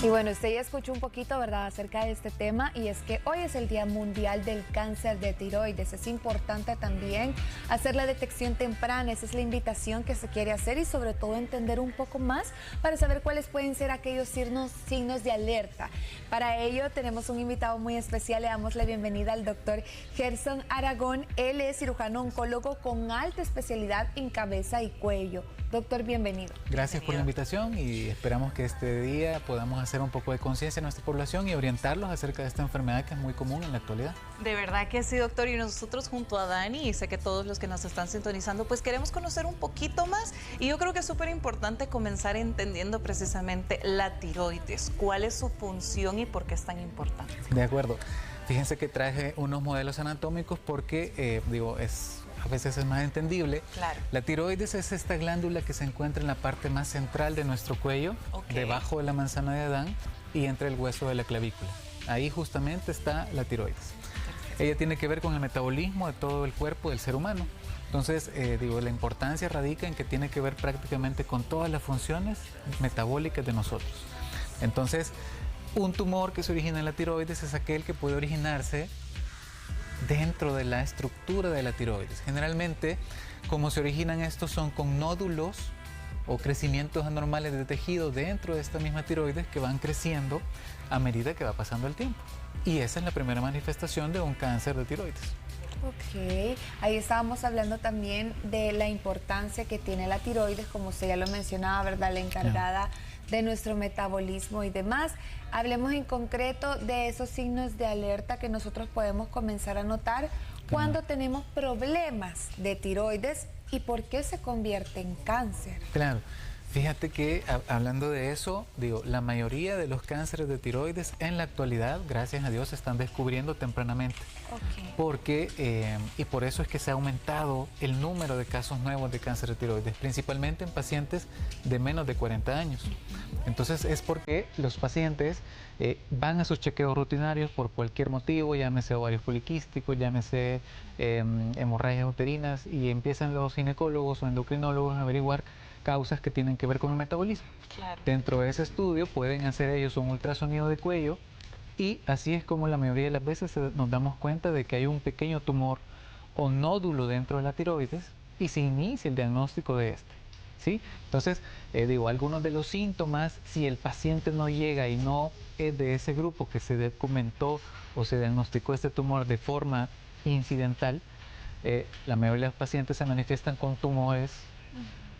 Y bueno, usted ya escuchó un poquito, ¿verdad?, acerca de este tema, y es que hoy es el Día Mundial del Cáncer de Tiroides. Es importante también hacer la detección temprana. Esa es la invitación que se quiere hacer, y sobre todo entender un poco más para saber cuáles pueden ser aquellos signos de alerta. Para ello tenemos un invitado muy especial. Le damos la bienvenida al doctor Gerson Aragón. Él es cirujano oncólogo con alta especialidad en cabeza y cuello. Doctor, bienvenido. Gracias por la invitación, y esperamos que este día podamos hacer un poco de conciencia en nuestra población y orientarlos acerca de esta enfermedad que es muy común en la actualidad. De verdad que sí, doctor, y nosotros junto a Dani, y sé que todos los que nos están sintonizando, pues queremos conocer un poquito más, y yo creo que es súper importante comenzar entendiendo precisamente la tiroides, cuál es su función y por qué es tan importante. De acuerdo. Fíjense que traje unos modelos anatómicos porque, a veces es más entendible. Claro. La tiroides es esta glándula que se encuentra en la parte más central de nuestro cuello, debajo de la manzana de Adán y entre el hueso de la clavícula. Ahí justamente está la tiroides. Ella tiene que ver con el metabolismo de todo el cuerpo del ser humano. Entonces, la importancia radica en que tiene que ver prácticamente con todas las funciones metabólicas de nosotros. Entonces, un tumor que se origina en la tiroides es aquel que puede originarse dentro de la estructura de la tiroides. Generalmente, como se originan estos, son con nódulos o crecimientos anormales de tejido dentro de esta misma tiroides que van creciendo a medida que va pasando el tiempo. Y esa es la primera manifestación de un cáncer de tiroides. Ok, ahí estábamos hablando también de la importancia que tiene la tiroides, como usted ya lo mencionaba, ¿verdad?, la encargada de nuestro metabolismo y demás. Hablemos en concreto de esos signos de alerta que nosotros podemos comenzar a notar cuando tenemos problemas de tiroides y por qué se convierte en cáncer. Claro. Fíjate que hablando de eso, la mayoría de los cánceres de tiroides en la actualidad, gracias a Dios, se están descubriendo tempranamente. Porque, y por eso es que se ha aumentado el número de casos nuevos de cáncer de tiroides, principalmente en pacientes de menos de 40 años. Entonces es porque los pacientes van a sus chequeos rutinarios por cualquier motivo, llámese ovarios poliquísticos, llámese hemorragias uterinas, y empiezan los ginecólogos o endocrinólogos a averiguar causas que tienen que ver con el metabolismo. Claro. Dentro de ese estudio pueden hacer ellos un ultrasonido de cuello, y así es como la mayoría de las veces nos damos cuenta de que hay un pequeño tumor o nódulo dentro de la tiroides y se inicia el diagnóstico de este. ¿Sí? Entonces, algunos de los síntomas, si el paciente no llega y no es de ese grupo que se documentó o se diagnosticó este tumor de forma incidental, la mayoría de los pacientes se manifiestan con tumores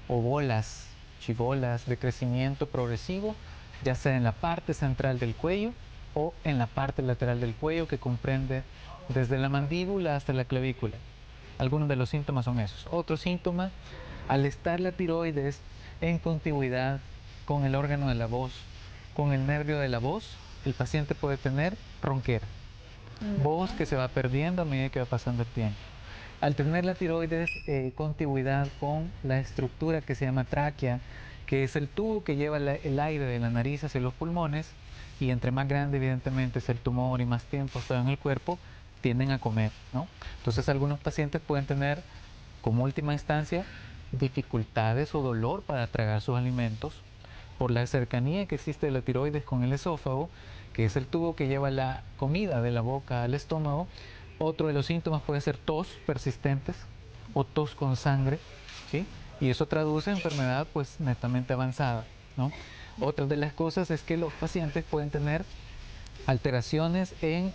o bolas, chibolas de crecimiento progresivo, ya sea en la parte central del cuello o en la parte lateral del cuello, que comprende desde la mandíbula hasta la clavícula. Algunos de los síntomas son esos. Otro síntoma, al estar la tiroides en contigüidad con el órgano de la voz, con el nervio de la voz, el paciente puede tener ronquera, voz que se va perdiendo a medida que va pasando el tiempo. Al tener la tiroides contigüidad con la estructura que se llama tráquea, que es el tubo que lleva el aire de la nariz hacia los pulmones, y entre más grande evidentemente es el tumor y más tiempo está en el cuerpo, tienden a comer, ¿no? Entonces algunos pacientes pueden tener como última instancia dificultades o dolor para tragar sus alimentos por la cercanía que existe de la tiroides con el esófago, que es el tubo que lleva la comida de la boca al estómago. Otro de los síntomas puede ser tos persistentes o tos con sangre, ¿sí? Y eso traduce a enfermedad pues netamente avanzada, ¿no? Otra de las cosas es que los pacientes pueden tener alteraciones en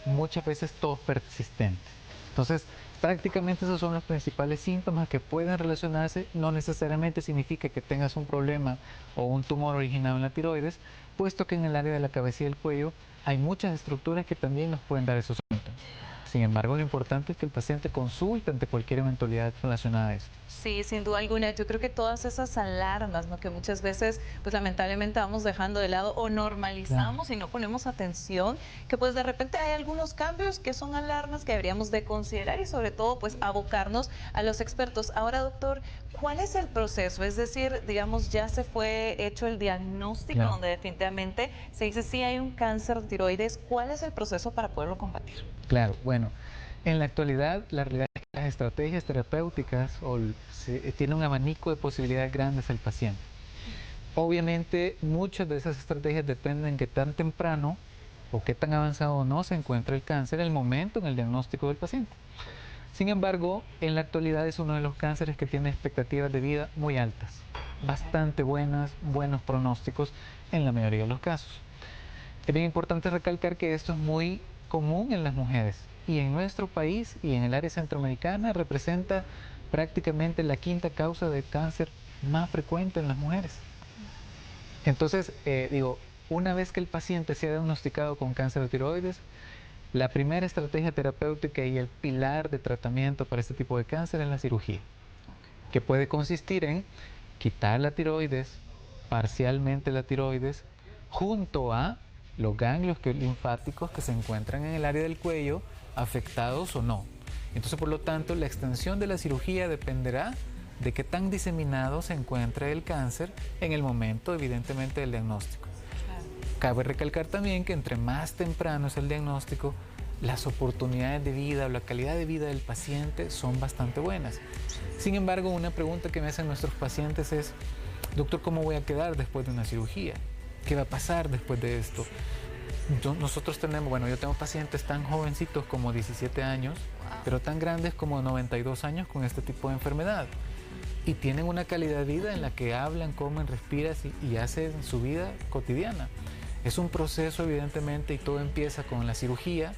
muchas veces tos persistente. Entonces, prácticamente esos son los principales síntomas que pueden relacionarse. No necesariamente significa que tengas un problema o un tumor originado en la tiroides, puesto que en el área de la cabeza y el cuello hay muchas estructuras que también nos pueden dar esos síntomas. Sin embargo, lo importante es que el paciente consulte ante cualquier eventualidad relacionada a esto. Sí, sin duda alguna. Yo creo que todas esas alarmas, ¿no?, que muchas veces, pues lamentablemente vamos dejando de lado o normalizamos y no ponemos atención, que pues de repente hay algunos cambios que son alarmas que deberíamos de considerar, y sobre todo pues abocarnos a los expertos. Ahora, doctor, ¿cuál es el proceso? Es decir, digamos, ya se fue hecho el diagnóstico donde definitivamente se dice sí hay un cáncer de tiroides. ¿Cuál es el proceso para poderlo combatir? Claro, bueno, en la actualidad la realidad es que las estrategias terapéuticas tienen un abanico de posibilidades grandes al paciente. Obviamente, muchas de esas estrategias dependen de qué tan temprano o qué tan avanzado o no se encuentra el cáncer en el momento en el diagnóstico del paciente. Sin embargo, en la actualidad es uno de los cánceres que tiene expectativas de vida muy altas, bastante buenas, buenos pronósticos en la mayoría de los casos. Es bien importante recalcar que esto es muy común en las mujeres y en nuestro país y en el área centroamericana representa prácticamente la quinta causa de cáncer más frecuente en las mujeres. Entonces, una vez que el paciente se ha diagnosticado con cáncer de tiroides, la primera estrategia terapéutica y el pilar de tratamiento para este tipo de cáncer es la cirugía, que puede consistir en quitar la tiroides, parcialmente la tiroides, junto a los ganglios linfáticos que se encuentran en el área del cuello, afectados o no. Entonces, por lo tanto, la extensión de la cirugía dependerá de qué tan diseminado se encuentre el cáncer en el momento, evidentemente, del diagnóstico. Cabe recalcar también que entre más temprano es el diagnóstico, las oportunidades de vida o la calidad de vida del paciente son bastante buenas. Sin embargo, una pregunta que me hacen nuestros pacientes es: doctor, ¿cómo voy a quedar después de una cirugía? ¿Qué va a pasar después de esto? Nosotros tenemos, yo tengo pacientes tan jovencitos como 17 años, pero tan grandes como 92 años con este tipo de enfermedad. Y tienen una calidad de vida en la que hablan, comen, respiran y hacen su vida cotidiana. Es un proceso, evidentemente, y todo empieza con la cirugía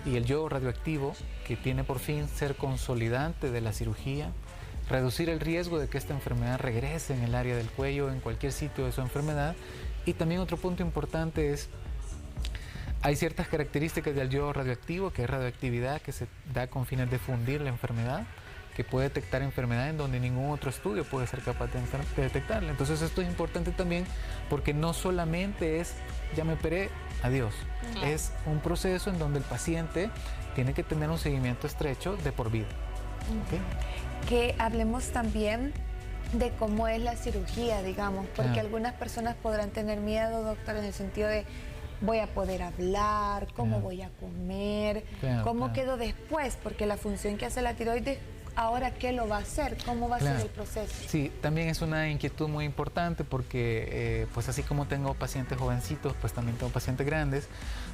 y el yodo radioactivo, que tiene por fin ser consolidante de la cirugía, reducir el riesgo de que esta enfermedad regrese en el área del cuello, en cualquier sitio de su enfermedad. Y también otro punto importante es: hay ciertas características del yodo radioactivo, que es radioactividad que se da con fines de fundir la enfermedad, que puede detectar enfermedad en donde ningún otro estudio puede ser capaz de detectarla. Entonces esto es importante también porque no solamente es ya me operé, adiós. Claro. Es un proceso en donde el paciente tiene que tener un seguimiento estrecho de por vida. ¿Okay? Que hablemos también de cómo es la cirugía, digamos, porque algunas personas podrán tener miedo, doctor, en el sentido de: voy a poder hablar, cómo voy a comer, cómo quedo después, porque la función que hace la tiroides, ahora ¿qué lo va a hacer? ¿Cómo va a ser el proceso? Sí, también es una inquietud muy importante porque pues así como tengo pacientes jovencitos, pues también tengo pacientes grandes,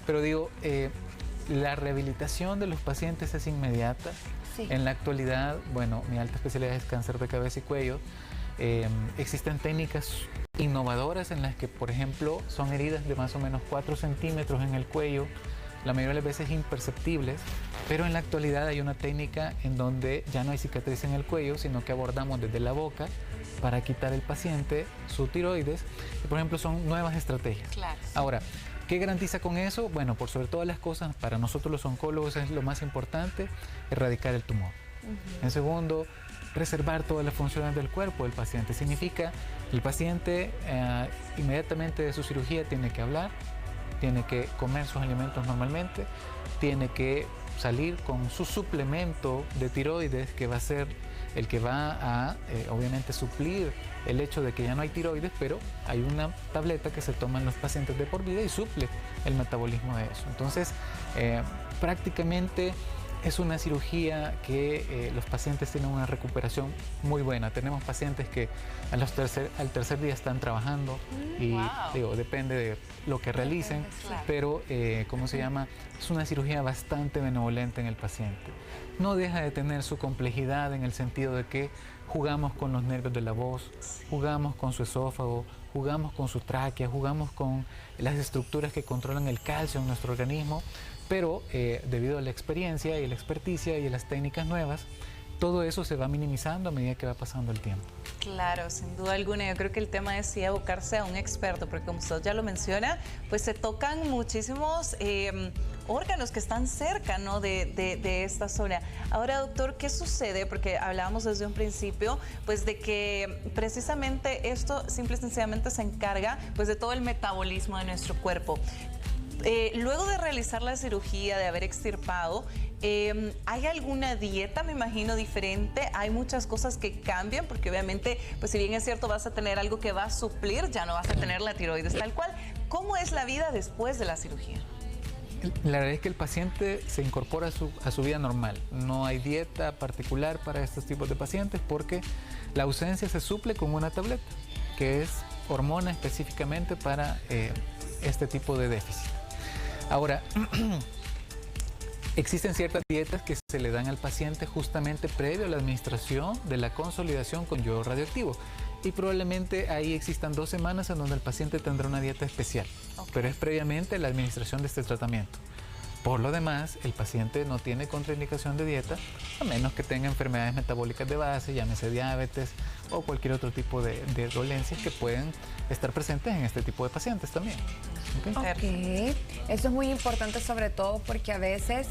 pero la rehabilitación de los pacientes es inmediata. Sí. En la actualidad, mi alta especialidad es cáncer de cabeza y cuello. Existen técnicas innovadoras en las que, por ejemplo, son heridas de más o menos 4 centímetros en el cuello, la mayoría de las veces imperceptibles, pero en la actualidad hay una técnica en donde ya no hay cicatriz en el cuello, sino que abordamos desde la boca para quitar al paciente su tiroides. Y, por ejemplo, son nuevas estrategias. Claro. Ahora, ¿qué garantiza con eso? Bueno, por sobre todas las cosas, para nosotros los oncólogos es lo más importante: erradicar el tumor. En segundo, preservar todas las funciones del cuerpo del paciente. Significa que el paciente inmediatamente de su cirugía tiene que hablar, tiene que comer sus alimentos normalmente, tiene que salir con su suplemento de tiroides, que va a ser el que va a, obviamente, suplir el hecho de que ya no hay tiroides, pero hay una tableta que se toman los pacientes de por vida y suple el metabolismo de eso. Entonces, prácticamente es una cirugía que los pacientes tienen una recuperación muy buena. Tenemos pacientes que al tercer día están trabajando y depende de lo que realicen, pero es una cirugía bastante benevolente en el paciente. No deja de tener su complejidad en el sentido de que jugamos con los nervios de la voz, jugamos con su esófago, jugamos con su tráquea, jugamos con las estructuras que controlan el calcio en nuestro organismo, pero debido a la experiencia y la experticia y a las técnicas nuevas, todo eso se va minimizando a medida que va pasando el tiempo. Claro, sin duda alguna. Yo creo que el tema es sí abocarse a un experto, porque como usted ya lo menciona, pues se tocan muchísimos órganos que están cerca, ¿no?, de esta zona. Ahora, doctor, ¿qué sucede? Porque hablábamos desde un principio, pues, de que precisamente esto simple y sencillamente se encarga, pues, de todo el metabolismo de nuestro cuerpo. Luego de realizar la cirugía, de haber extirpado, ¿hay alguna dieta, me imagino, diferente? ¿Hay muchas cosas que cambian? Porque obviamente, pues si bien es cierto, vas a tener algo que va a suplir, ya no vas a tener la tiroides tal cual. ¿Cómo es la vida después de la cirugía? La verdad es que el paciente se incorpora a su vida normal. No hay dieta particular para estos tipos de pacientes porque la ausencia se suple con una tableta, que es hormona específicamente para este tipo de déficit. Ahora, existen ciertas dietas que se le dan al paciente justamente previo a la administración de la consolidación con yodo radioactivo. Y probablemente ahí existan 2 semanas en donde el paciente tendrá una dieta especial, pero es previamente la administración de este tratamiento. Por lo demás, el paciente no tiene contraindicación de dieta, a menos que tenga enfermedades metabólicas de base, llámese diabetes o cualquier otro tipo de dolencias que pueden estar presentes en este tipo de pacientes también. Ok, eso es muy importante, sobre todo porque a veces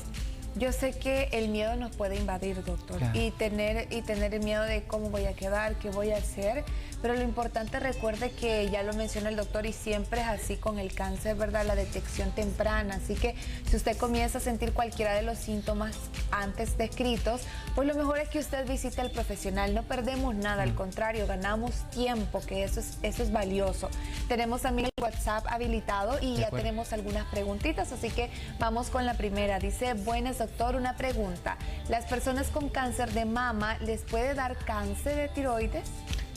yo sé que el miedo nos puede invadir, doctor, claro. y tener el miedo de cómo voy a quedar, qué voy a hacer, pero lo importante, recuerde que ya lo menciona el doctor y siempre es así con el cáncer, ¿verdad? La detección temprana, así que si usted comienza a sentir cualquiera de los síntomas antes descritos, pues lo mejor es que usted visite al profesional, no perdemos nada, al contrario, ganamos tiempo, que eso es valioso. Tenemos también el WhatsApp habilitado y ya tenemos algunas preguntitas, así que vamos con la primera. Dice, buenas, doctor, una pregunta. ¿Las personas con cáncer de mama les puede dar cáncer de tiroides?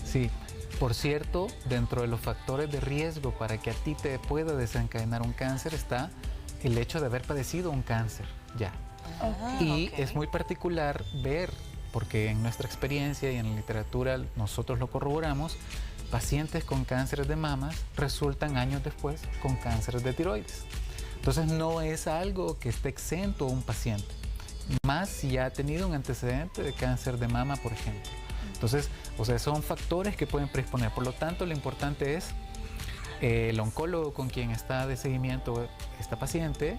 Sí. Por cierto, dentro de los factores de riesgo para que a ti te pueda desencadenar un cáncer está el hecho de haber padecido un cáncer ya. Y es muy particular ver, porque en nuestra experiencia y en la literatura nosotros lo corroboramos, pacientes con cánceres de mamas resultan años después con cánceres de tiroides. Entonces no es algo que esté exento a un paciente, más si ya ha tenido un antecedente de cáncer de mama, por ejemplo. Entonces, son factores que pueden predisponer. Por lo tanto, lo importante es el oncólogo con quien está de seguimiento esta paciente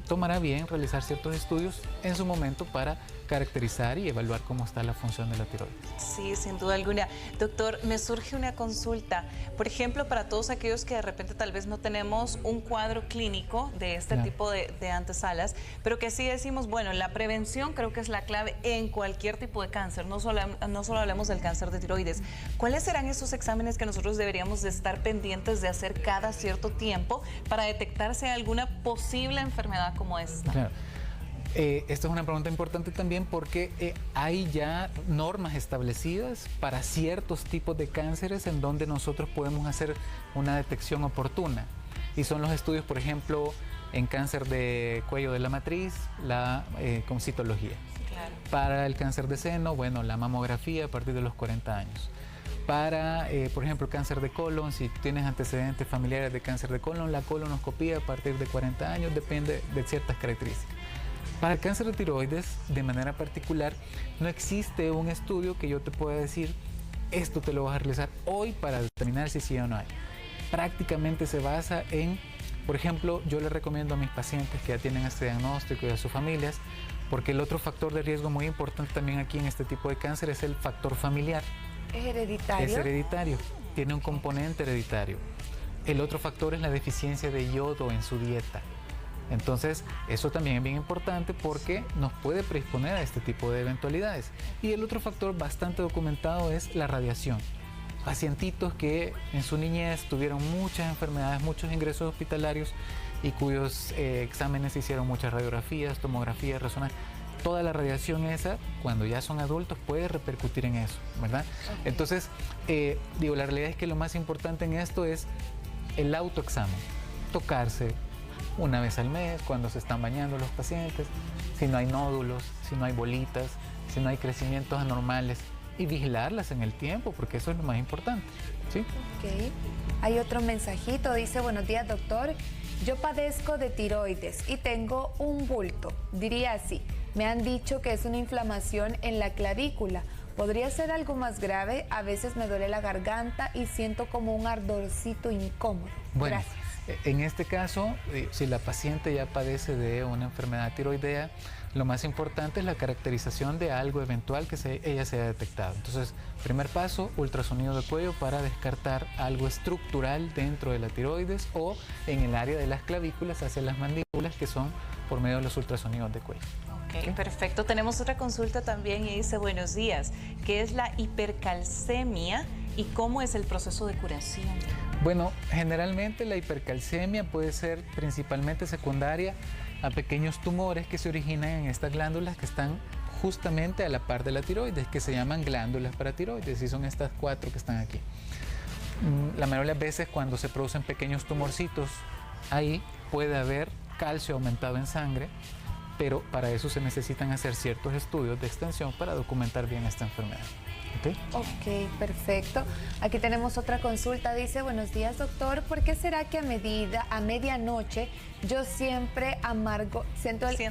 tomará bien realizar ciertos estudios en su momento para caracterizar y evaluar cómo está la función de la tiroides. Sí, sin duda alguna. Doctor, me surge una consulta. Por ejemplo, para todos aquellos que de repente tal vez no tenemos un cuadro clínico de este tipo de antesalas, pero que sí decimos, bueno, la prevención creo que es la clave en cualquier tipo de cáncer, no solo hablamos del cáncer de tiroides. ¿Cuáles serán esos exámenes que nosotros deberíamos de estar pendientes de hacer cada cierto tiempo para detectarse alguna posible enfermedad como esta? Claro. Esta es una pregunta importante también porque hay ya normas establecidas para ciertos tipos de cánceres en donde nosotros podemos hacer una detección oportuna. Y son los estudios, por ejemplo, en cáncer de cuello de la matriz, con citología. Claro. Para el cáncer de seno, bueno, la mamografía a partir de los 40 años. Para, por ejemplo, cáncer de colon, si tienes antecedentes familiares de cáncer de colon, la colonoscopía a partir de 40 años depende de ciertas características. Para el cáncer de tiroides, de manera particular, no existe un estudio que yo te pueda decir, esto te lo vas a realizar hoy para determinar si sí o no hay. Prácticamente se basa en, por ejemplo, yo le recomiendo a mis pacientes que ya tienen este diagnóstico y a sus familias, porque el otro factor de riesgo muy importante también aquí en este tipo de cáncer es el factor familiar. ¿Es hereditario? Es hereditario, tiene un componente hereditario. El otro factor es la deficiencia de yodo en su dieta. Entonces, eso también es bien importante porque nos puede predisponer a este tipo de eventualidades. Y el otro factor bastante documentado es la radiación. Pacientitos que en su niñez tuvieron muchas enfermedades, muchos ingresos hospitalarios y cuyos exámenes hicieron muchas radiografías, tomografías, resonancias. Toda la radiación esa, cuando ya son adultos, puede repercutir en eso, ¿verdad? Okay. Entonces, la realidad es que lo más importante en esto es el autoexamen, tocarse una vez al mes, cuando se están bañando los pacientes, si no hay nódulos, si no hay bolitas, si no hay crecimientos anormales, y vigilarlas en el tiempo, porque eso es lo más importante, ¿sí? Ok. Hay otro mensajito, dice, buenos días, doctor. Yo padezco de tiroides y tengo un bulto, diría así. Me han dicho que es una inflamación en la clavícula. ¿Podría ser algo más grave? A veces me duele la garganta y siento como un ardorcito incómodo. Bueno, gracias. En este caso, si la paciente ya padece de una enfermedad tiroidea, lo más importante es la caracterización de algo eventual que ella se haya detectado. Entonces, primer paso, ultrasonido de cuello para descartar algo estructural dentro de la tiroides o en el área de las clavículas hacia las mandíbulas, que son por medio de los ultrasonidos de cuello. Ok, perfecto. Tenemos otra consulta también y dice, buenos días, ¿qué es la hipercalcemia y cómo es el proceso de curación? Bueno, generalmente la hipercalcemia puede ser principalmente secundaria a pequeños tumores que se originan en estas glándulas que están justamente a la par de la tiroides, que se llaman glándulas paratiroides, y son estas 4 que están aquí. La mayoría de las veces cuando se producen pequeños tumorcitos, ahí puede haber calcio aumentado en sangre, pero para eso se necesitan hacer ciertos estudios de extensión para documentar bien esta enfermedad. ¿Okay? Ok, perfecto. Aquí tenemos otra consulta. Dice, buenos días, doctor. ¿Por qué será que a medianoche yo siempre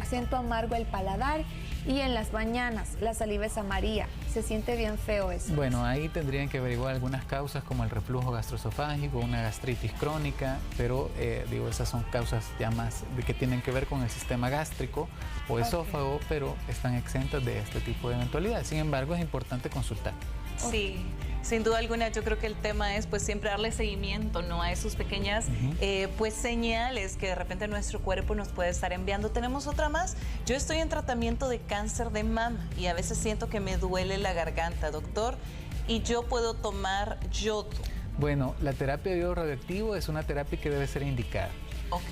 siento amargo el paladar y en las mañanas la saliva es amarilla? Se siente bien feo eso. Bueno, ahí tendrían que averiguar algunas causas como el reflujo gastroesofágico, una gastritis crónica, pero esas son causas ya más que tienen que ver con el sistema gástrico o esófago, pero están exentas de este tipo de eventualidades. Sin embargo, es importante consultar. Sí, sin duda alguna, yo creo que el tema es pues siempre darle seguimiento, ¿no?, a esos pequeñas pues señales que de repente nuestro cuerpo nos puede estar enviando. Tenemos otra más. Yo estoy en tratamiento de cáncer de mama y a veces siento que me duele la garganta, doctor, y yo puedo tomar yodo. Bueno, la terapia de yodo radioactivo es una terapia que debe ser indicada.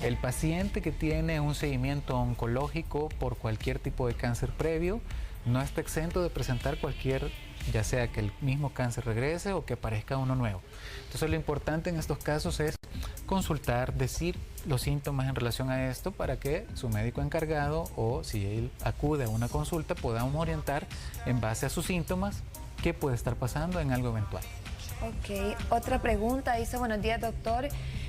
El paciente que tiene un seguimiento oncológico por cualquier tipo de cáncer previo no está exento de presentar cualquier, ya sea que el mismo cáncer regrese o que aparezca uno nuevo. Entonces lo importante en estos casos es consultar, decir los síntomas en relación a esto para que su médico encargado o si él acude a una consulta podamos orientar en base a sus síntomas qué puede estar pasando en algo eventual. Ok, otra pregunta. Dice, buenos días, doctor.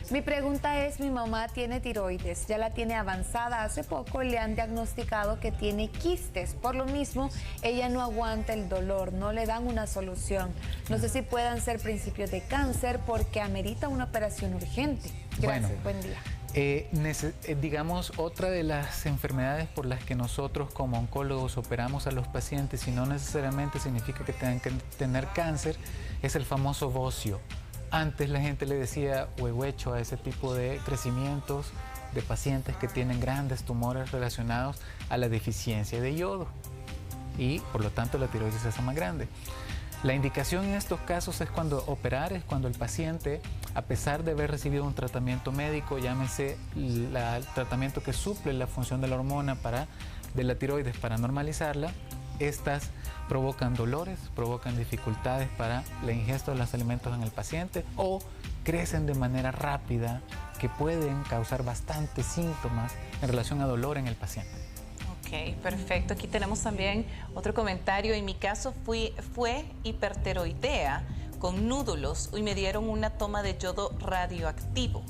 Mi pregunta es, mi mamá tiene tiroides, ya la tiene avanzada. Hace poco le han diagnosticado que tiene quistes. Por lo mismo, ella no aguanta el dolor, no le dan una solución. No sé si puedan ser principios de cáncer porque amerita una operación urgente. Gracias, buen día. Digamos, otra de las enfermedades por las que nosotros como oncólogos operamos a los pacientes y no necesariamente significa que tengan que tener cáncer es el famoso bocio. Antes la gente le decía huehuecho a ese tipo de crecimientos de pacientes que tienen grandes tumores relacionados a la deficiencia de yodo y por lo tanto la tiroides se hace más grande. La indicación en estos casos es cuando operar, es cuando el paciente, a pesar de haber recibido un tratamiento médico, llámese el tratamiento que suple la función de la hormona de la tiroides para normalizarla, estas provocan dolores, provocan dificultades para la ingesta de los alimentos en el paciente o crecen de manera rápida que pueden causar bastantes síntomas en relación a dolor en el paciente. Ok, perfecto. Aquí tenemos también otro comentario. En mi caso fue hipertiroidea con nódulos y me dieron una toma de yodo radioactivo.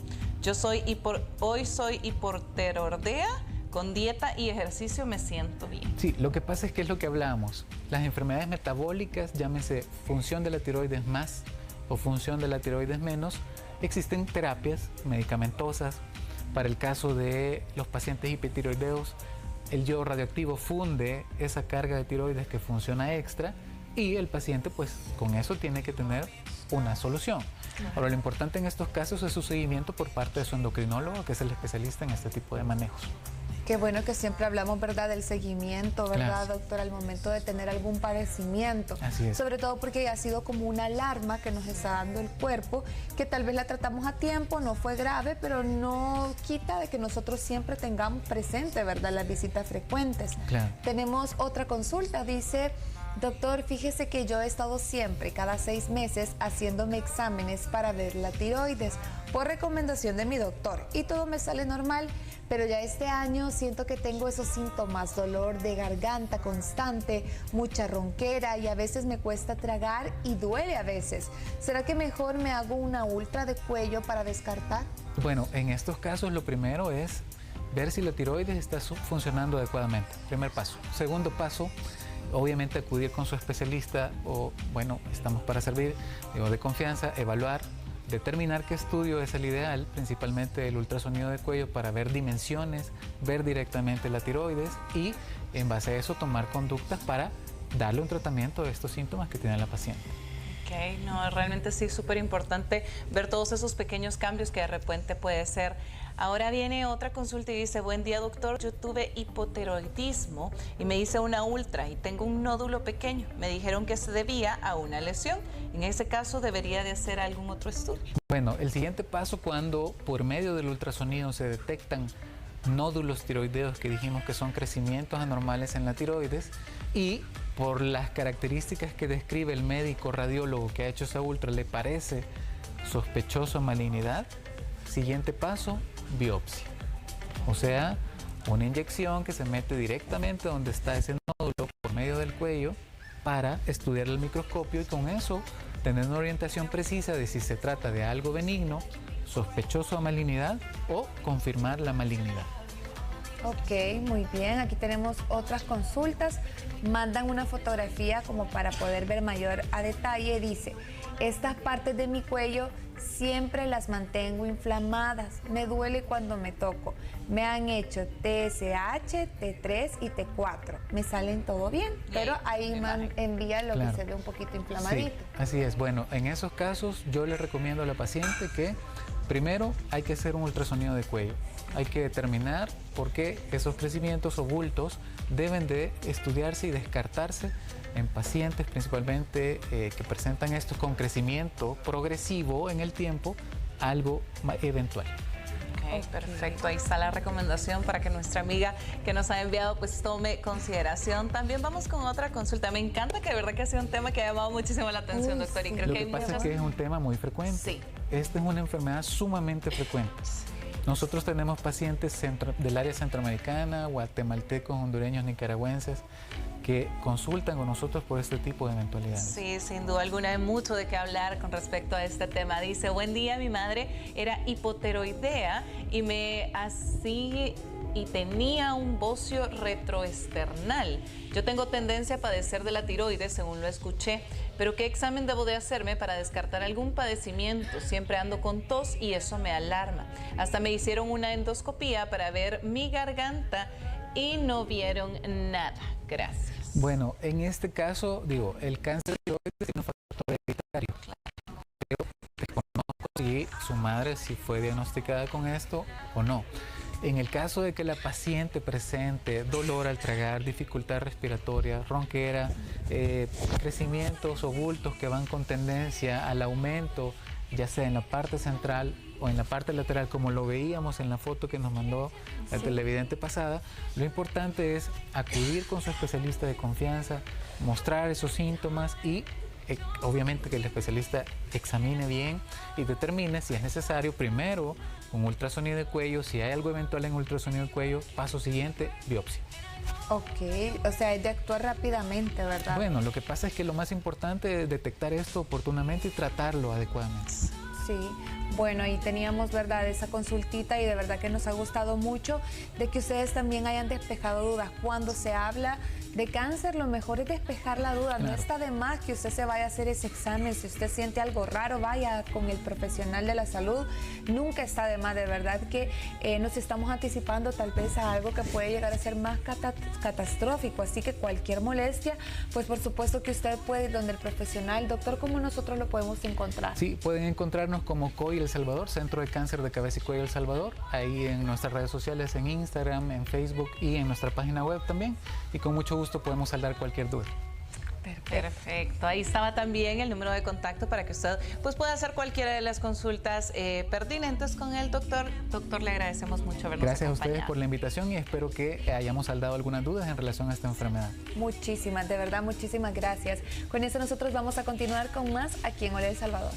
Hoy soy hipertiroidea. Con dieta y ejercicio me siento bien. Sí, lo que pasa es que es lo que hablábamos. Las enfermedades metabólicas, llámese función de la tiroides más o función de la tiroides menos, existen terapias medicamentosas. Para el caso de los pacientes hipertiroideos, el yodo radioactivo funde esa carga de tiroides que funciona extra y el paciente pues con eso tiene que tener una solución. Ahora, lo importante en estos casos es su seguimiento por parte de su endocrinólogo, que es el especialista en este tipo de manejos. Qué bueno que siempre hablamos, ¿verdad?, del seguimiento, ¿verdad, claro, doctor? Al momento de tener algún padecimiento. Así es. Sobre todo porque ha sido como una alarma que nos está dando el cuerpo, que tal vez la tratamos a tiempo, no fue grave, pero no quita de que nosotros siempre tengamos presente, ¿verdad?, las visitas frecuentes. Claro. Tenemos otra consulta, dice... Doctor, fíjese que yo he estado siempre, cada 6 meses, haciéndome exámenes para ver la tiroides por recomendación de mi doctor y todo me sale normal, pero ya este año siento que tengo esos síntomas, dolor de garganta constante, mucha ronquera y a veces me cuesta tragar y duele a veces. ¿Será que mejor me hago una ultra de cuello para descartar? Bueno, en estos casos lo primero es ver si la tiroides está funcionando adecuadamente. Primer paso. Segundo paso, obviamente acudir con su especialista o, bueno, estamos para servir, de confianza, evaluar, determinar qué estudio es el ideal, principalmente el ultrasonido de cuello para ver dimensiones, ver directamente la tiroides y en base a eso tomar conductas para darle un tratamiento de estos síntomas que tiene la paciente. Ok, no, realmente sí es súper importante ver todos esos pequeños cambios que de repente puede ser. Ahora viene otra consulta y dice, buen día, doctor, yo tuve hipotiroidismo y me hice una ultra y tengo un nódulo pequeño. Me dijeron que se debía a una lesión. En ese caso, ¿debería de hacer algún otro estudio? Bueno, el siguiente paso cuando por medio del ultrasonido se detectan nódulos tiroideos que dijimos que son crecimientos anormales en la tiroides y por las características que describe el médico radiólogo que ha hecho esa ultra le parece sospechoso a malignidad, siguiente paso, biopsia. O sea, una inyección que se mete directamente donde está ese nódulo por medio del cuello para estudiar el microscopio y con eso tener una orientación precisa de si se trata de algo benigno, sospechoso a malignidad o confirmar la malignidad. Ok, muy bien. Aquí tenemos otras consultas. Mandan una fotografía como para poder ver mayor a detalle. Dice, estas partes de mi cuello siempre las mantengo inflamadas. Me duele cuando me toco. Me han hecho TSH, T3 y T4. Me salen todo bien, pero ahí envía lo que se ve un poquito inflamadito. Sí, así es. Bueno, en esos casos yo le recomiendo a la paciente que primero hay que hacer un ultrasonido de cuello. Hay que determinar por qué esos crecimientos o bultos deben de estudiarse y descartarse en pacientes principalmente que presentan esto con crecimiento progresivo en el tiempo, algo eventual. Ok, perfecto. Ahí está la recomendación para que nuestra amiga que nos ha enviado pues tome consideración. También vamos con otra consulta. Me encanta que de verdad que ha sido un tema que ha llamado muchísimo la atención, doctor. Y creo Lo que que hay pasa muchas... es que es un tema muy frecuente. Sí. Esta es una enfermedad sumamente frecuente. Nosotros tenemos pacientes del área centroamericana, guatemaltecos, hondureños, nicaragüenses, que consultan con nosotros por este tipo de eventualidades. Sí, sin duda alguna hay mucho de qué hablar con respecto a este tema. Dice, buen día, mi madre era hipotiroidea y tenía un bocio retroesternal. Yo tengo tendencia a padecer de la tiroides, según lo escuché, pero ¿qué examen debo de hacerme para descartar algún padecimiento? Siempre ando con tos y eso me alarma. Hasta me hicieron una endoscopía para ver mi garganta y no vieron nada. Gracias. Bueno, en este caso, digo, el cáncer de tiroides es un factor hereditario. Pero desconozco si su madre fue diagnosticada con esto o no. En el caso de que la paciente presente dolor al tragar, dificultad respiratoria, ronquera, crecimientos o bultos que van con tendencia al aumento, ya sea en la parte central o en la parte lateral, como lo veíamos en la foto que nos mandó la televidente pasada, lo importante es acudir con su especialista de confianza, mostrar esos síntomas y obviamente que el especialista examine bien y determine si es necesario primero un ultrasonido de cuello, si hay algo eventual en ultrasonido de cuello, paso siguiente, biopsia. Ok, o sea, es de actuar rápidamente, ¿verdad? Bueno, lo que pasa es que lo más importante es detectar esto oportunamente y tratarlo adecuadamente. Sí, bueno, ahí teníamos, ¿verdad?, esa consultita y de verdad que nos ha gustado mucho de que ustedes también hayan despejado dudas. Cuando se habla de cáncer, lo mejor es despejar la duda. Claro. No está de más que usted se vaya a hacer ese examen. Si usted siente algo raro, vaya con el profesional de la salud. Nunca está de más, de verdad que nos estamos anticipando tal vez a algo que puede llegar a ser más catastrófico. Así que cualquier molestia, pues por supuesto que usted puede ir donde el profesional. Doctor, ¿cómo nosotros lo podemos encontrar? Sí, pueden encontrarnos como COI El Salvador, Centro de Cáncer de Cabeza y Cuello El Salvador, ahí en nuestras redes sociales, en Instagram, en Facebook y en nuestra página web también. Y con mucho gusto podemos saldar cualquier duda. Perfecto. Ahí estaba también el número de contacto para que usted pues, pueda hacer cualquiera de las consultas pertinentes con el doctor. Doctor, le agradecemos mucho habernos Gracias a ustedes acompañado. por la invitación y espero que hayamos saldado algunas dudas en relación a esta enfermedad. Muchísimas, de verdad, muchísimas gracias. Con eso nosotros vamos a continuar con más aquí en Hola El Salvador.